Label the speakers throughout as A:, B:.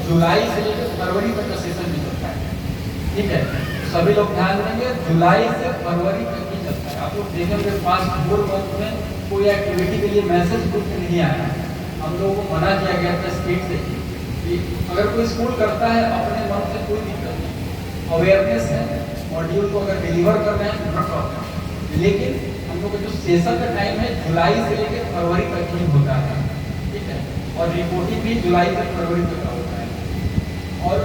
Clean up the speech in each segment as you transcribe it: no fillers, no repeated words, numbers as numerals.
A: जुलाई से लेकर फरवरी तक का सेशन भी चलता है। ठीक है, सभी लोग ध्यान देंगे, जुलाई से फरवरी तक ही चलता है। आप लोग देखेंगे पास्ट 4 मंथ में कोई एक्टिविटी के लिए मैसेज ग्रुप में नहीं आया। हम लोगों को मना किया गया था स्टेट से कि अगर कोई स्कूल करता है अपने मन से कोई दिक्कत नहीं, अवेयरनेस है, मॉड्यूल को अगर डिलीवर कर रहे हैं नो प्रॉब्लम। लेकिन हम लोग का जो सेशन का टाइम है जुलाई से लेकर फरवरी तक ही होता है। ठीक है, और रिपोर्टिंग भी जुलाई से फरवरी तक का होता है। और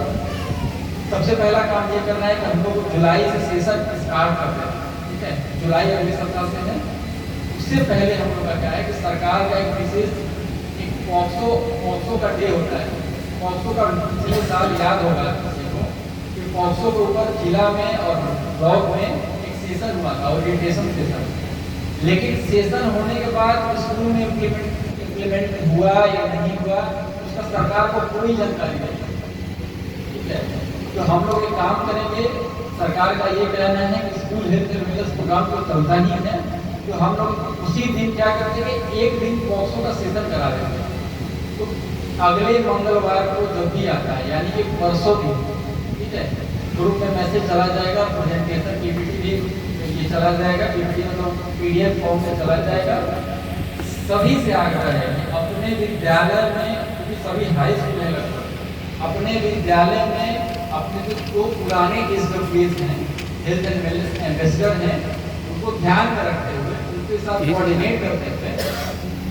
A: सबसे पहला काम ये करना है कि हम लोग जुलाई से सेशन स्टार्ट कर रहे हैं। ठीक है, जुलाई अगले सप्ताह से है। उससे पहले हम लोग का क्या है कि सरकार का एक विशेष एक पॉक्सो का डे होता है। पॉक्सो का पिछले साल याद होगा किसी को कि पॉक्सो के ऊपर जिला में और ब्लॉक में एक सेशन हुआ था, ओरिएंटेशन सेशन। लेकिन सेशन होने के बाद स्कूल में इम्प्लीमेंट हुआ या नहीं हुआ उसका सरकार को कोई जानकारी नहीं। ठीक है, तो हम लोग एक काम करेंगे, सरकार का ये कहना है कि school health and wellness programme तो चलता ही है, तो हम लोग उसी दिन क्या करते हैं, एक दिन पॉक्सो का सेशन करा देते हैं। तो अगले मंगलवार को जब भी आता है यानी कि परसों दिन, ठीक है, ग्रुप में मैसेज चला जाएगा, प्रेजेंटेशन पीपीटी भी ये चला जाएगा, पीपीटी मतलब पीडीएफ फॉर्म में चला जाएगा। सभी से आग्रह है कि अपने विद्यालय में, क्योंकि सभी हाई स्कूल है लगभग, अपने विद्यालय में अपने जो पुराने डिस्ट्रिक्ट हैं, हेल्थ एंड वेलनेस एम्बेसडर हैं, उनको ध्यान में रखते हुए उनके साथ कोऑर्डिनेट करते हुए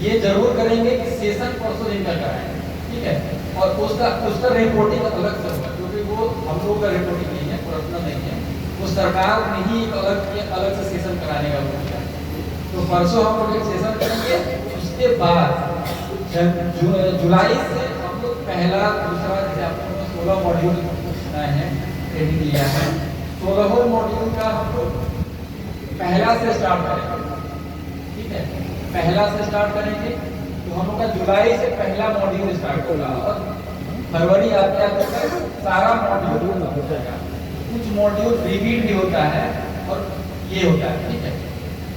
A: ये जरूर करेंगे कि सेशन परसों दिन का कराएं। ठीक है, और उसका रिपोर्टिंग अलग से होगा, क्योंकि वो हम लोग का रिपोर्टिंग नहीं है, पर्सनल नहीं है, वो सरकार ने ही एक अलग से सेशन कराने का बोला है। तो परसों हम लोग एक सेशन करेंगे। उसके बाद जुलाई से हम लोग पहला दूसरा, जैसे आप लोगों को 16 मॉड्यूल है ट्रेनिंग लिया है, 16 मॉड्यूल का हम लोग पहला से स्टार्ट करेंगे। ठीक है, पहला से स्टार्ट करेंगे तो हम लोग का जुलाई से पहला मॉड्यूल स्टार्ट होगा और फरवरी आते आते सारा मॉड्यूल हो जाएगा। कुछ मॉड्यूल रिपीट भी होता है और ये होता है। ठीक है,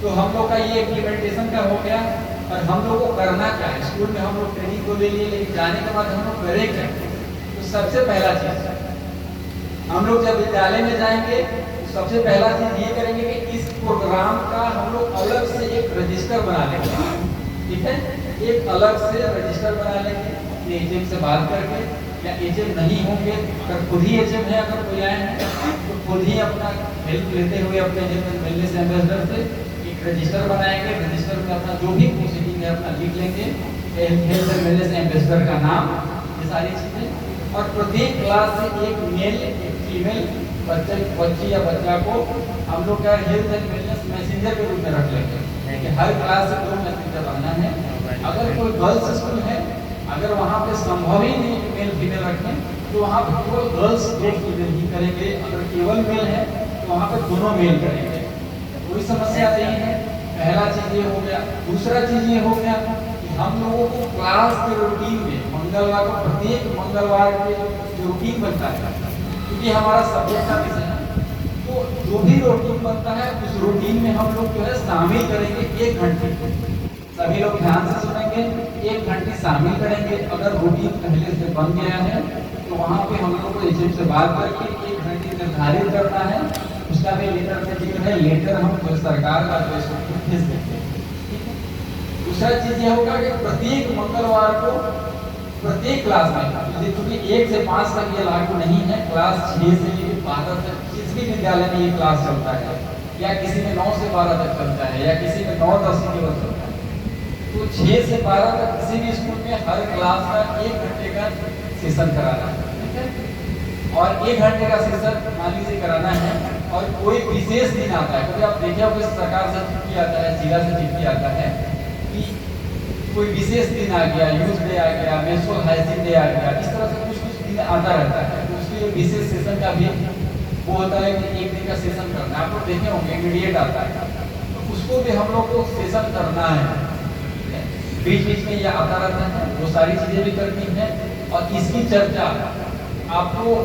A: तो हम लोग का ये इम्प्लीमेंटेशन का हो गया। और हम लोग को करना क्या है, स्कूल में हम लोग ट्रेनिंग को ले लिए, लेकिन जाने के बाद हम लोग करें क्या। तो सबसे पहला चीज हम लोग जब विद्यालय में जाएंगे तो सबसे पहला चीज ये करेंगे कि इस प्रोग्राम का हम लोग अलग से एक रजिस्टर बना लेंगे। ठीक है, एक अलग से रजिस्टर बना लेंगे अपने एचएम से बात करके, या एचएम नहीं होंगे अगर खुद ही एचएम है, अगर कोई आए हैं तो खुद ही अपना हेल्प लेते हुए अपने हेल्थ एंड वेलनेस एम्बेसडर से एक रजिस्टर बनाएंगे। रजिस्टर में अपना जो भी प्रोसीडिंग है अपना लिख लेंगे, हेल्थ एंड वेलनेस एम्बेसडर का नाम, ये सारी चीजें। और प्रत्येक क्लास से एक मेल एक फीमेल बच्ची या बच्चा को हम लोग का हेल्थ एंड वेलनेस मैसेंजर के रूप में रख लेंगे कि हर क्लास से 2 मैसेंजर रहना है। अगर कोई गर्ल्स स्कूल है, अगर वहाँ पे संभव ही नहीं कि मेल फीमेल रखें तो वहाँ पे केवल गर्ल्स 2 फीमेल ही करेंगे। अगर केवल मेल है तो वहाँ पे दोनों मेल करेंगे, कोई समस्या नहीं है। पहला चीज ये हो गया। दूसरा चीज ये हो गया कि हम लोगों को क्लास के रूटीन में मंगलवार को, प्रत्येक मंगलवार के जो रूटीन बनता है, क्योंकि हमारा सब्जेक्ट का विषय है, तो जो भी रूटीन बनता है उस रूटीन में हम लोग जो है शामिल करेंगे 1 घंटे। सभी लोग ध्यान से सुनेंगे, 1 घंटे शामिल करेंगे। अगर रूटीन पहले से बन गया है तो वहाँ पे हम लोग को एजेंट से बात करके 1 घंटे निर्धारित करना है। उसका भी लेटर में जिक्र है, लेटर हम सरकार का जो है भेज देंगे। दूसरा चीज ये होगा कि प्रत्येक मंगलवार को प्रत्येक क्लास में, क्योंकि 1 से 5 तक ये लागू नहीं है, क्लास 6 से लेकर 12 तक किसी भी विद्यालय में ये क्लास चलता है, या किसी में 9 से 12 तक चलता है, या किसी में 9-10 से केवल चलता है। तो 6 से 12 तक किसी भी स्कूल में हर क्लास का 1 घंटे का सेशन कराना है। ठीक है, और 1 घंटे का सेशन मान लीजिए कराना है। और कोई विशेष दिन आता है, क्योंकि आप देखिए आपको सरकार से चिट्ठी आता है, जिला से चिट्ठी आता है कि कोई विशेष दिन आ गया, यूथ डे आ गया, मेंस्ट्रुअल हाइजीन डे आ गया, इस तरह से कुछ दिन आता रहता है। तो उसके लिए विशेष सेशन का भी वो होता है कि 1 दिन का सेशन करना है। आप लोग देखे होंगे इमीडिएट आता है, तो उसको भी हम लोग को सेशन करना है। बीच बीच में ये आता रहता है, वो सारी चीजें भी करनी है। और इसकी चर्चा आपको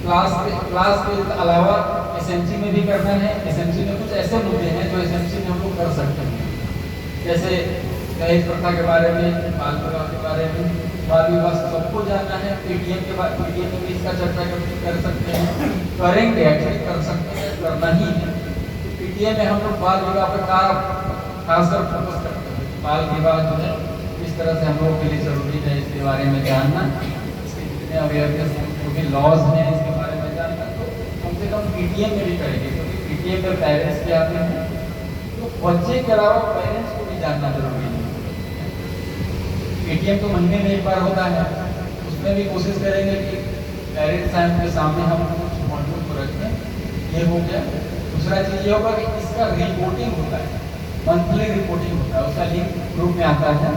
A: क्लास के अलावा एसएमसी में भी करना है। एसएमसी में कुछ ऐसे मुद्दे हैं जो एसएमसी में हम लोग कर सकते हैं, जैसे दहेज प्रथा के बारे में, बाल विवाह के बारे में, बाल विवाह सबको जानना है, पीटीएम के बाद पीटीएम में भी इसका चर्चा कर सकते हैं, करेंगे, एक्चुअली कर सकते हैं, करना ही है। पीटीएम में हम लोग बाल विवाह पर खासकर फोकस करते हैं। बाल विवाह जो है इस तरह से हम लोगों के लिए जरूरी है इसके बारे में जानना, इसके जितने अवेयरनेस जो भी लॉज हैं इसके बारे में जानना, तो कम से कम पीटीएम में भी करेंगे, क्योंकि पीटीएम में पेरेंट्स के आते हैं, तो बच्चे के अलावा पेरेंट्स को भी जानना जरूरी है। पीटीएम तो महीने में एक बार होता है, उसमें भी कोशिश करेंगे कि पेरेंट्स टाइम के सामने हम कुछ मॉड्यूल को रखें, ये हो गया। दूसरा चीज़ ये होगा कि इसका रिपोर्टिंग होता है, मंथली रिपोर्टिंग होता है, उसका लिंक ग्रुप में आता है,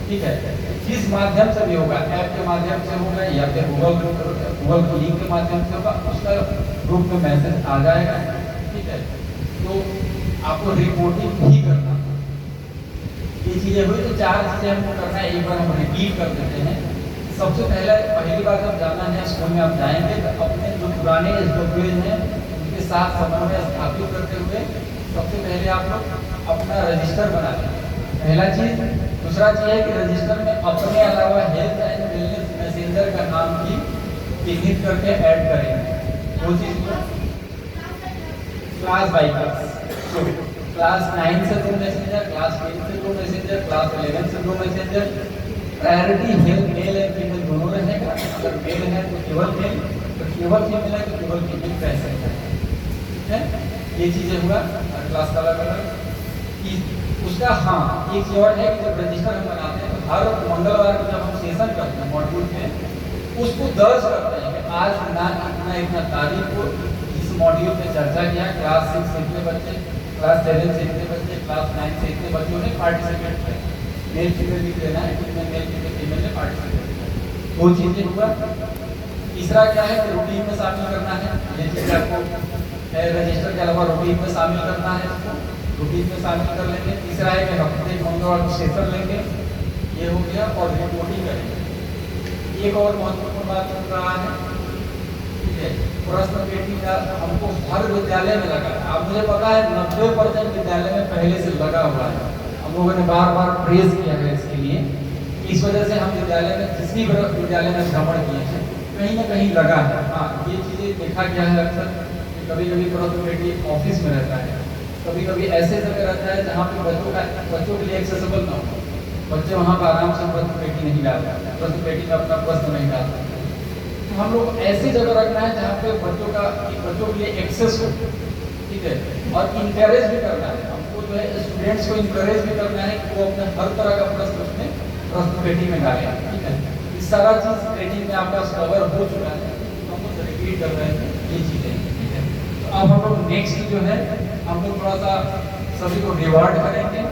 A: ठीक है। जिस माध्यम से भी होगा, ऐप के माध्यम से होगा या फिर गूगल के लिंक के माध्यम से होगा, उसका ग्रुप में मैसेज आ जाएगा, ठीक है। तो आपको रिपोर्टिंग ही करना, ये चीज़ें हुई। तो 4 चीज़ें हमको करना है, एक बार हम रिपीट कर देते हैं। सबसे पहली बात जब जाना है स्कूल में आप जाएंगे तो अपने जो पुराने एसडब्ल्यूएन हैं उनके साथ समन्वय स्थापित करते हुए सबसे पहले आप लोग अपना रजिस्टर बना लें, पहला चीज़। दूसरा चीज़ है कि रजिस्टर में अपने अलावा हेल्थ एंड वेलनेस मैसेंजर का नाम भी चिन्हित करके ऐड करेंगे। वो चीज़ क्लास बाई क्लास 9 से 2 मैसेंजर, क्लास 10 से 2 मैसेंजर, क्लास 11 से 2 messenger. Priority health male and female दोनों रहेगा, अगर मेल है तो केवल मेल, तो केवल फीमेल है तो केवल फीमेल कह सकते हैं, ठीक है। ये चीज़ें हुआ हर क्लास का अलग अलग। उसका हाँ एक चीज और है कि जब रजिस्टर हम बनाते हैं तो हर मंगलवार को जब हम सेशन करते हैं मॉड्यूल में, उसको दर्ज करते हैं कि आज इतना तारीख को इस मॉड्यूल में चर्चा किया, क्लास 6 से इतने बच्चे, क्लास 7 से इतने बच्चे, क्लास 9 से इतने बच्चों ने पार्टिसिपेट किया, मेल फीमेल भी लेना है, कितने मेल फीमेल ने पार्टिसिपेट किया, वो चीज़ें हुआ। तीसरा क्या है कि रूटीन में शामिल करना है, ये चीज़ आपको रजिस्टर के अलावा रूटीन में शामिल करना है, इसको रूटीन में शामिल कर लेंगे। तीसरा है कि हफ्ते मंगलवार को सेशन लेंगे, ये हो गया, और रिपोर्टिंग करेंगे। एक और महत्वपूर्ण बात हो रहा है, ठीक है, प्रश्न पेटी का हमको हर विद्यालय में लगा है। अब मुझे पता है 90% विद्यालय में पहले से लगा हुआ है, हम लोगों ने बार बार प्रेज किया है इसके लिए। इस वजह से हम विद्यालय में जिस भी विद्यालय में भ्रमण किए हैं कहीं ना कहीं लगा है। हाँ, ये चीज़ें देखा गया है अक्सर, कभी कभी प्रश्न पेटी ऑफिस में रहता है, कभी कभी ऐसे जगह रहता है जहाँ पे बच्चों के लिए एक्सेसिबल ना हो, बच्चे वहाँ पर आराम से प्रश्न पेटी नहीं डालते, प्रश्न पेटी में अपना प्रश्न नहीं डालते। तो हम लोग ऐसी जगह रखना है जहाँ पे बच्चों के लिए एक्सेस हो, ठीक है, और इंकरेज भी करना है हमको, जो है स्टूडेंट्स को इंकरेज भी करना है कि वो अपने हर तरह का प्रश्न उसमें प्रश्न पेटी में डालें, ठीक है। इस सारा चीज़ पेटी में आपका कवर हो चुका है, तो हम लोग रिपीट कर रहे हैं ये चीज़ें, ठीक है। तो अब हम लोग नेक्स्ट जो है हम लोग थोड़ा सा सभी को रिवार्ड करेंगे।